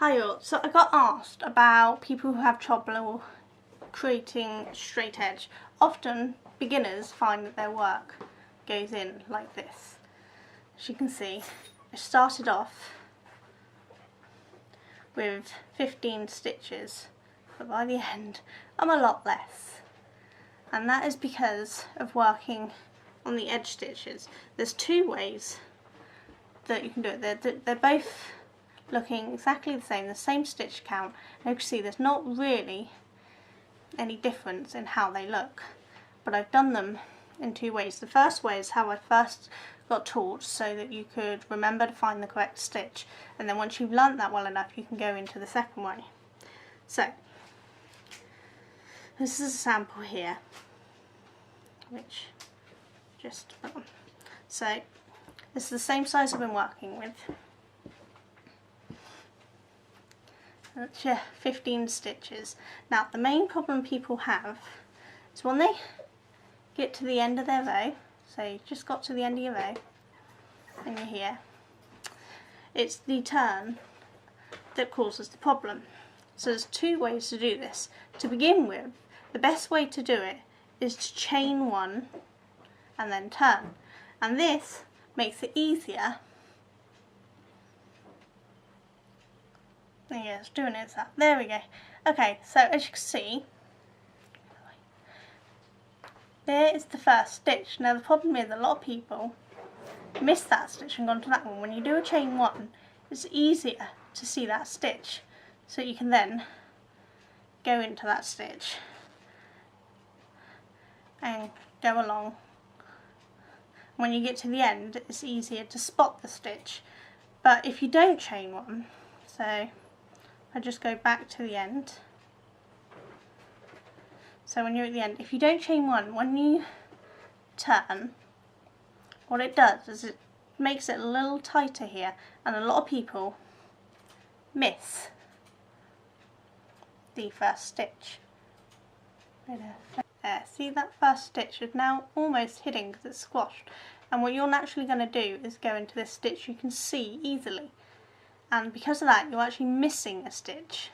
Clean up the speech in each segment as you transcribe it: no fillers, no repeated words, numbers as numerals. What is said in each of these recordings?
Hi all, so I got asked about people who have trouble creating straight edge. Often beginners find that their work goes in like this. As you can see, I started off with 15 stitches, but by the end I'm a lot less. And that is because of working on the edge stitches. There's two ways that you can do it. They're both looking exactly the same stitch count, and you can see there's not really any difference in how they look, but I've done them in two ways. The first way is how I first got taught, so that you could remember to find the correct stitch, and then once you've learnt that well enough you can go into the second way. So this is a sample here, which just so this is the same size I've been working with. That's your 15 stitches. Now the main problem people have is when they get to the end of their row, so you've just got to the end of your row and you're here, it's the turn that causes the problem. So there's two ways to do this. To begin with, the best way to do it is to chain one and then turn, and this makes it easier. Yeah, it's doing it. There we go. Okay, so as you can see, there is the first stitch. Now the problem is a lot of people miss that stitch and go on to that one. When you do a chain one, it's easier to see that stitch, so you can then go into that stitch and go along. When you get to the end, it's easier to spot the stitch. But if you don't chain one, so I just go back to the end. So when you're at the end, if you don't chain one, when you turn, what it does is it makes it a little tighter here, and a lot of people miss the first stitch. There, see that first stitch is now almost hidden because it's squashed, and what you're naturally going to do is go into this stitch you can see easily. And because of that, you're actually missing a stitch.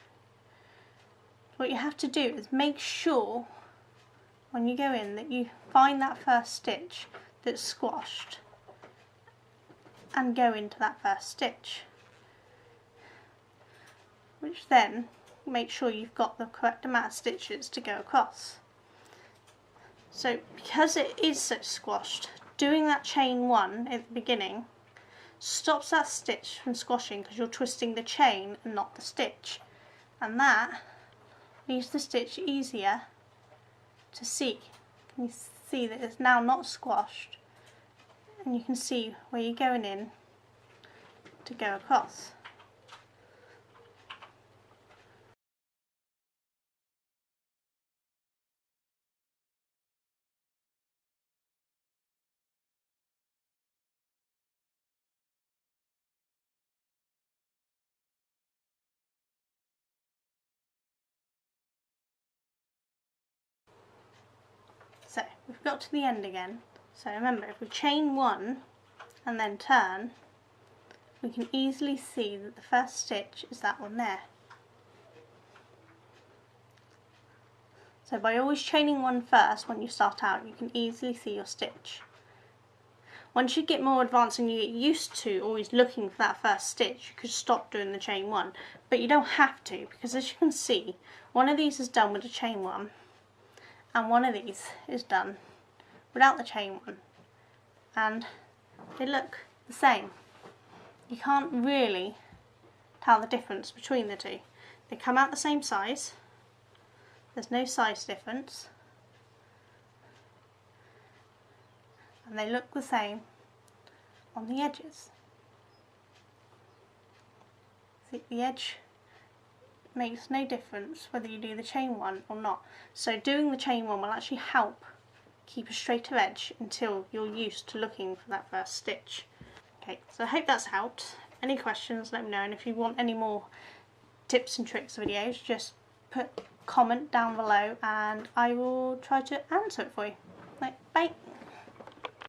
What you have to do is make sure when you go in that you find that first stitch that's squashed and go into that first stitch, which then make sure you've got the correct amount of stitches to go across. So because it is so squashed, doing that chain one at the beginning stops that stitch from squashing, because you're twisting the chain and not the stitch, and that leaves the stitch easier to see. Can you see that it's now not squashed, and you can see where you're going in to go across. So we've got to the end again. So remember, if we chain one and then turn, we can easily see that the first stitch is that one there. So by always chaining one first when you start out, you can easily see your stitch. Once you get more advanced and you get used to always looking for that first stitch, you could stop doing the chain one, but you don't have to, because as you can see, one of these is done with a chain one and one of these is done without the chain one, and they look the same. You can't really tell the difference between the two. They come out the same size, there's no size difference, and they look the same on the edges. See, the edge makes no difference whether you do the chain one or not. So doing the chain one will actually help keep a straighter edge until you're used to looking for that first stitch. Okay, so I hope that's helped. Any questions, let me know, and if you want any more tips and tricks videos, just put a comment down below and I will try to answer it for you. Right, bye!